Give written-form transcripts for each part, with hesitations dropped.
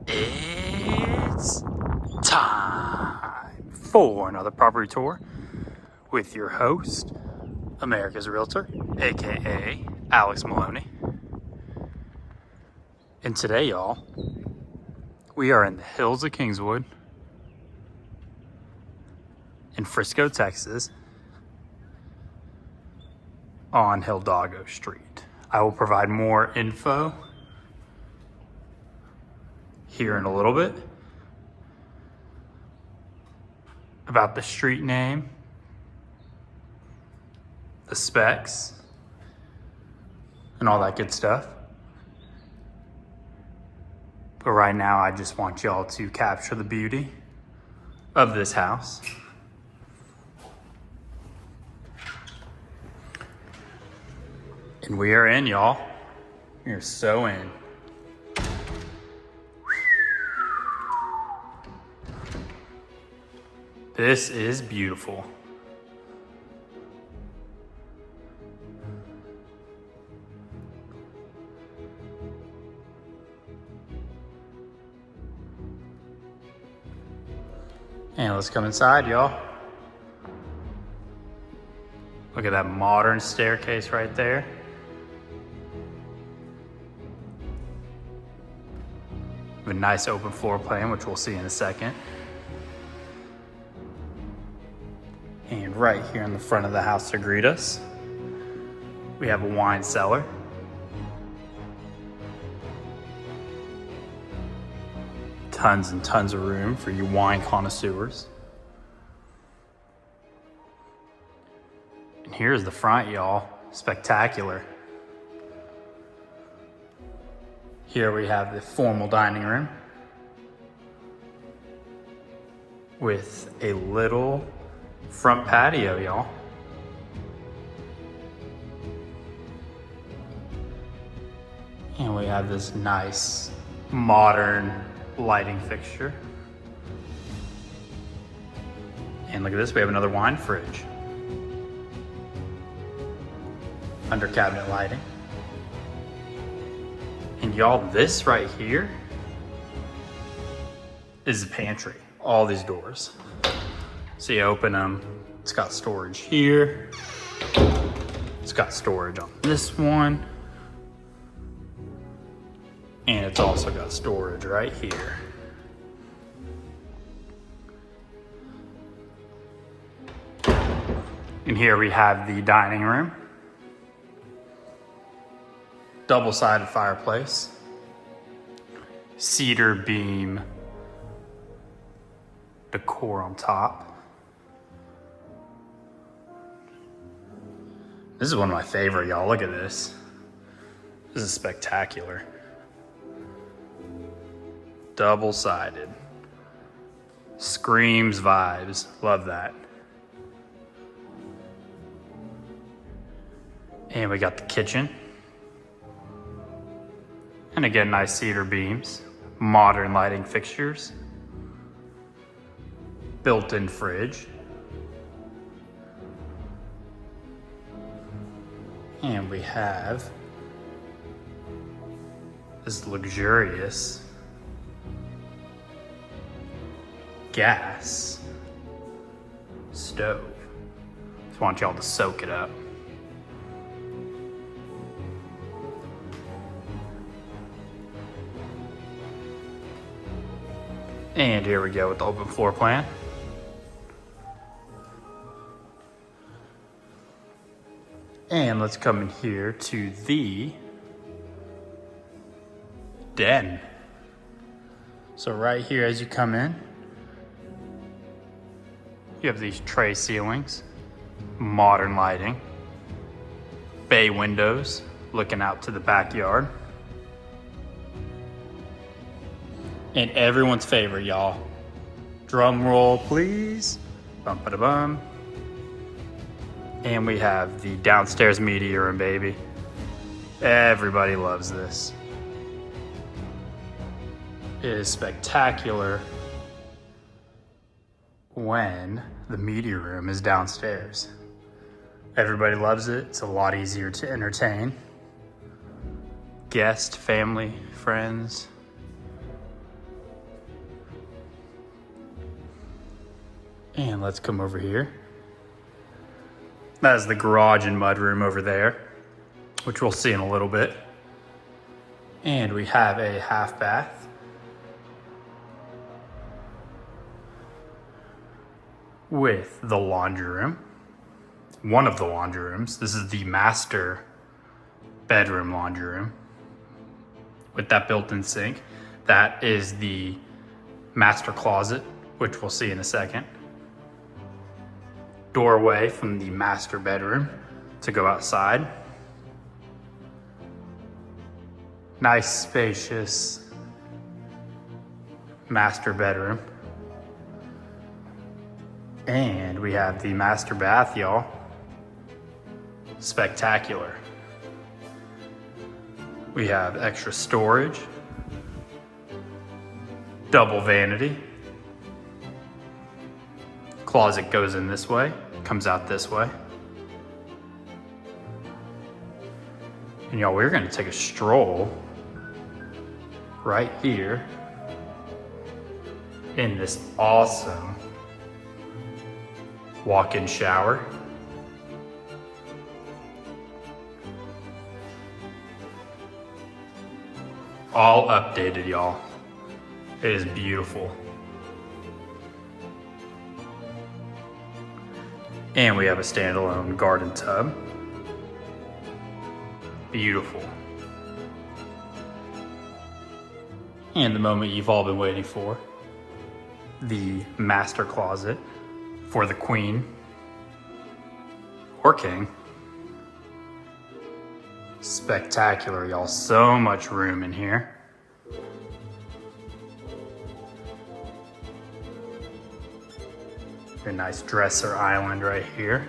It's time for another property tour with your host, America's Realtor, aka Alex Maloney. And today, y'all, we are in the hills of Kimgswood in Frisco, Texas, on Hidalgo Street. I will provide more info here in a little bit about the street name, the specs, and all that good stuff. But right now, I just want y'all to capture the beauty of this house. And we are in, y'all. We are so in. This is beautiful. And let's come inside, y'all. Look at that modern staircase right there. A nice open floor plan, which we'll see in a second. And right here in the front of the house to greet us, we have a wine cellar. Tons and tons of room for you wine connoisseurs. And here's the front, y'all. Spectacular. Here we have the formal dining room with a little front patio, y'all. And we have this nice modern lighting fixture. And look at this, we have another wine fridge. Under cabinet lighting. And y'all, this right here is the pantry. All these doors. So you open them, it's got storage here. It's got storage on this one. And it's also got storage right here. And here we have the dining room. Double-sided fireplace. Cedar beam decor on top. This is one of my favorite, y'all. Look at this. This is spectacular. Double-sided. Screams vibes. Love that. And we got the kitchen. And again, nice cedar beams. Modern lighting fixtures. Built-in fridge. And we have this luxurious gas stove. Just want y'all to soak it up. And here we go with the open floor plan. And let's come in here to the den. So right here as you come in, you have these tray ceilings, modern lighting, bay windows looking out to the backyard. And everyone's favorite, y'all. Drum roll, please. Bum-ba-da-bum. And we have the downstairs media room, baby. Everybody loves this. It is spectacular when the media room is downstairs. Everybody loves it. It's a lot easier to entertain. Guests, family, friends. And let's come over here. That is the garage and mudroom over there, which we'll see in a little bit. And we have a half bath with the laundry room. One of the laundry rooms. This is the master bedroom laundry room with that built-in sink. That is the master closet, which we'll see in a second. Doorway from the master bedroom to go outside. Nice, spacious master bedroom. And we have the master bath, y'all. Spectacular. We have extra storage, double vanity. Closet goes in this way, comes out this way. And y'all, we're gonna take a stroll right here in this awesome walk-in shower. All updated, y'all. It is beautiful. And we have a standalone garden tub. Beautiful. And the moment you've all been waiting for, the master closet for the queen or king. Spectacular, y'all. So much room in here. A nice dresser island right here.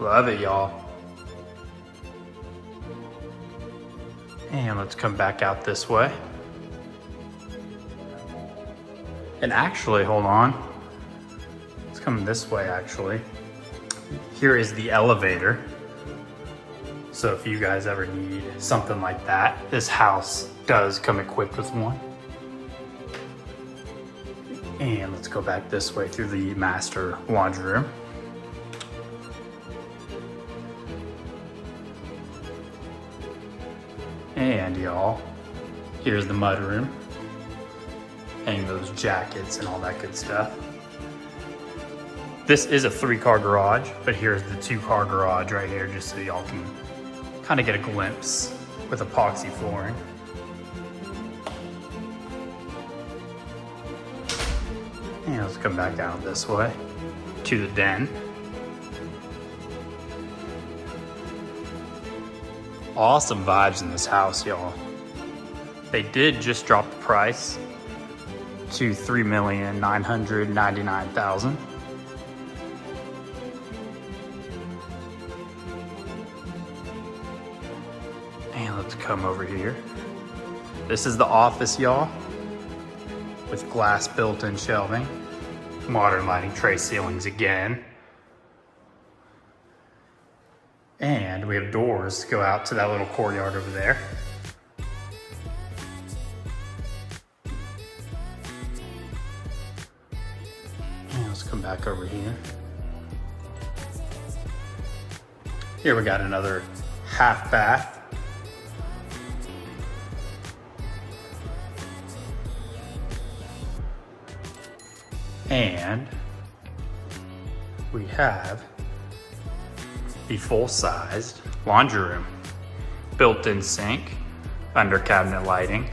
Love it, y'all. And let's come back out this way. And actually, hold on. Let's come this way, actually. Here is the elevator. So if you guys ever need something like that, this house does come equipped with one. And let's go back this way through the master laundry room. And y'all, here's the mud room. Hang those jackets and all that good stuff. This is a 3-car garage, but here's the 2-car garage right here, just so y'all can kind of get a glimpse with epoxy flooring. And let's come back out this way to the den. Awesome vibes in this house, y'all. They did just drop the price to $3,999,000. And let's come over here. This is the office, y'all, with glass built-in shelving, modern lighting, tray ceilings again. And we have doors to go out to that little courtyard over there. And let's come back over here. Here we got another half bath. And we have the full-sized laundry room, built-in sink, under cabinet lighting,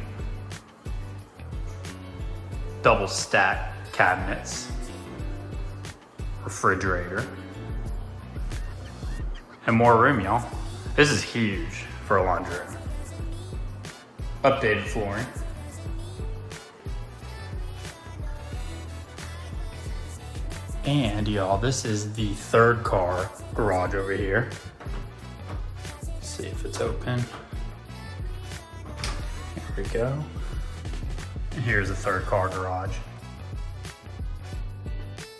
double stack cabinets, refrigerator, and more room, y'all. This is huge for a laundry room. Updated flooring. And y'all, this is the 3rd car garage over here. Let's see if it's open. Here we go. And here's the 3rd car garage.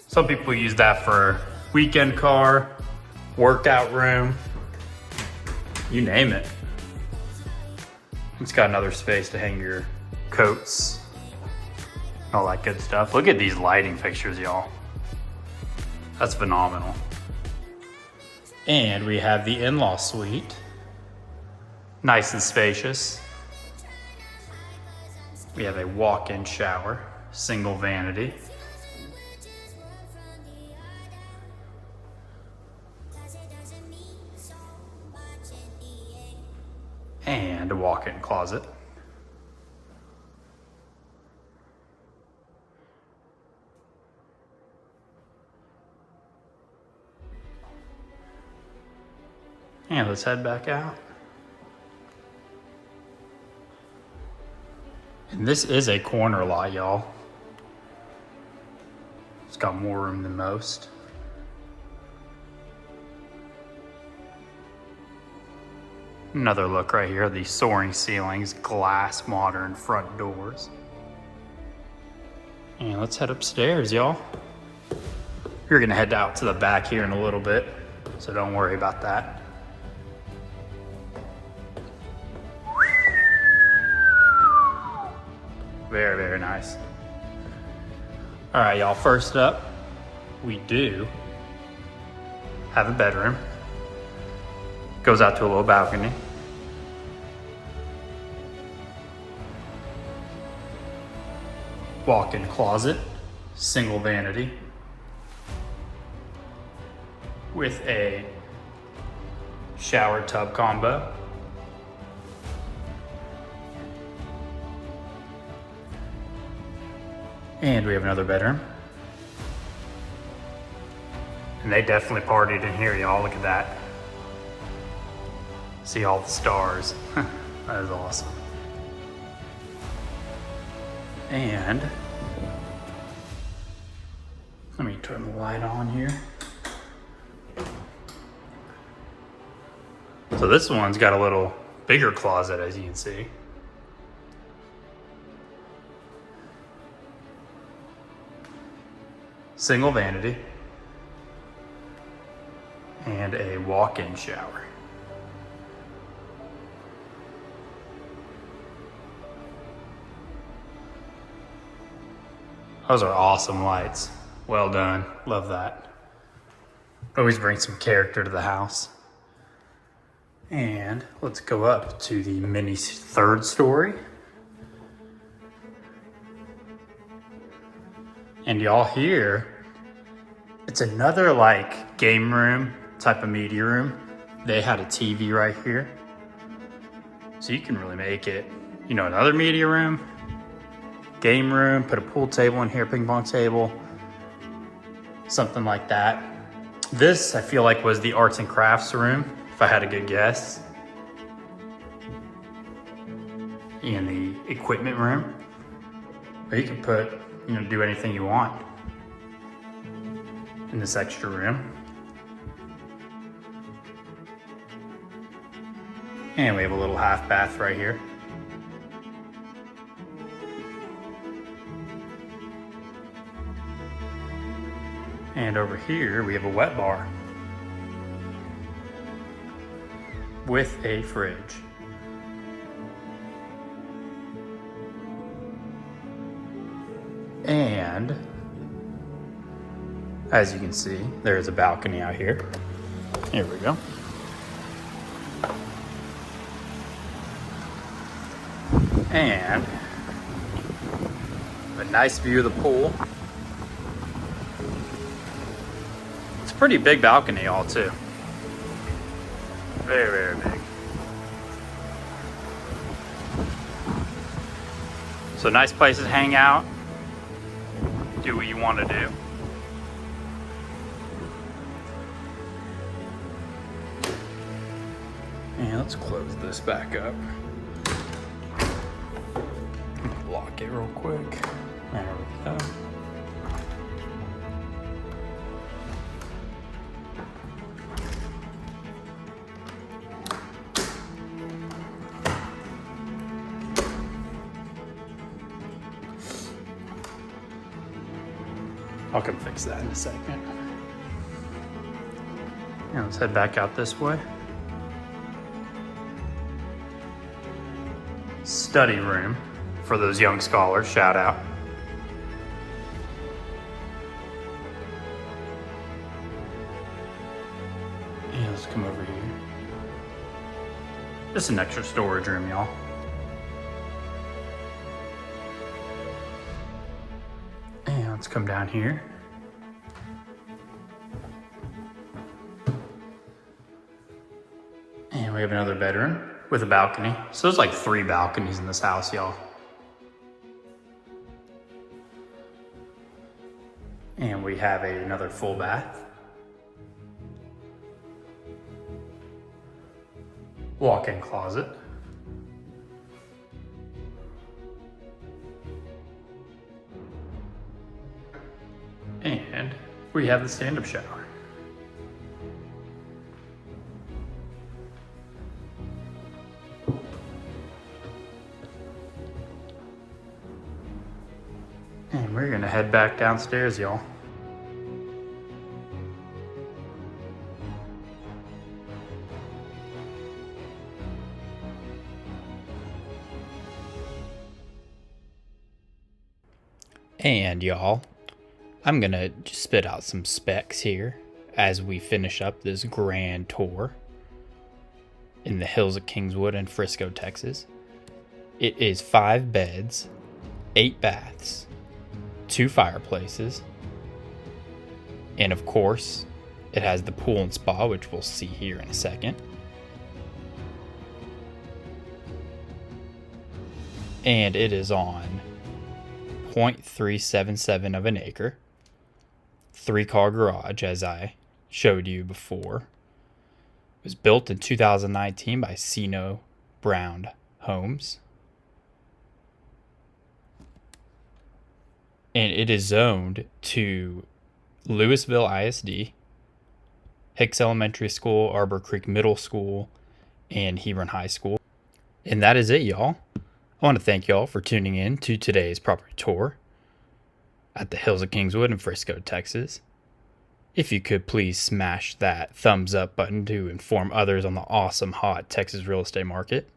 Some people use that for weekend car, workout room, you name it. It's got another space to hang your coats, all that good stuff. Look at these lighting fixtures, y'all. That's phenomenal. And we have the in-law suite. Nice and spacious. We have a walk-in shower, single vanity. And a walk-in closet. And let's head back out. And this is a corner lot, y'all. It's got more room than most. Another look right here, these soaring ceilings, glass modern front doors. And let's head upstairs, y'all. We're gonna head out to the back here in a little bit, so don't worry about that. Very, very nice. All right, y'all, first up, we do have a bedroom. Goes out to a little balcony. Walk-in closet, single vanity, with a shower tub combo. And we have another bedroom. And they definitely partied in here, y'all. Look at that. See all the stars. That is awesome. And let me turn the light on here. So this one's got a little bigger closet, as you can see. Single vanity and a walk-in shower. Those are awesome lights. Well done. Love that. Always bring some character to the house. And let's go up to the mini third story. And y'all here, it's another like game room type of media room. They had a TV right here. So you can really make it, you know, another media room, game room, put a pool table in here, ping pong table, something like that. This, I feel like, was the arts and crafts room, if I had a good guess. And the equipment room, where you can put, you know, do anything you want in this extra room. And we have a little half bath right here. And over here, we have a wet bar with a fridge. And as you can see, there is a balcony out here. Here we go. And a nice view of the pool. It's a pretty big balcony, all too. Very, very big. So nice place to hang out. Do what you want to do. And let's close this back up. Lock it real quick. There we go. I'll come fix that in a second. Now let's head back out this way. study room for those young scholars. Shout out. And let's come over here. Just an extra storage room, y'all. And let's come down here. And we have another bedroom with a balcony. So there's like 3 balconies in this house, y'all. And we have another full bath. Walk-in closet. And we have the stand-up shower. And we're gonna head back downstairs, y'all. And y'all, I'm gonna just spit out some specs here as we finish up this grand tour in the hills of Kimgswood and Frisco, Texas. It is 5 beds, 8 baths, 2 fireplaces, and of course, it has the pool and spa, which we'll see here in a second. And it is on 0.377 of an acre, 3-car garage, as I showed you before. It was built in 2019 by Sino Brown Homes. And it is zoned to Louisville ISD, Hicks Elementary School, Arbor Creek Middle School, and Hebron High School. And that is it, y'all. I want to thank y'all for tuning in to today's property tour at the hills of Kimgswood in Frisco, Texas. If you could please smash that thumbs up button to inform others on the awesome, hot Texas real estate market.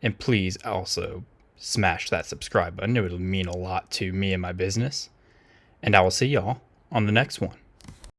And please also smash that subscribe button. It would mean a lot to me and my business. And I will see y'all on the next one.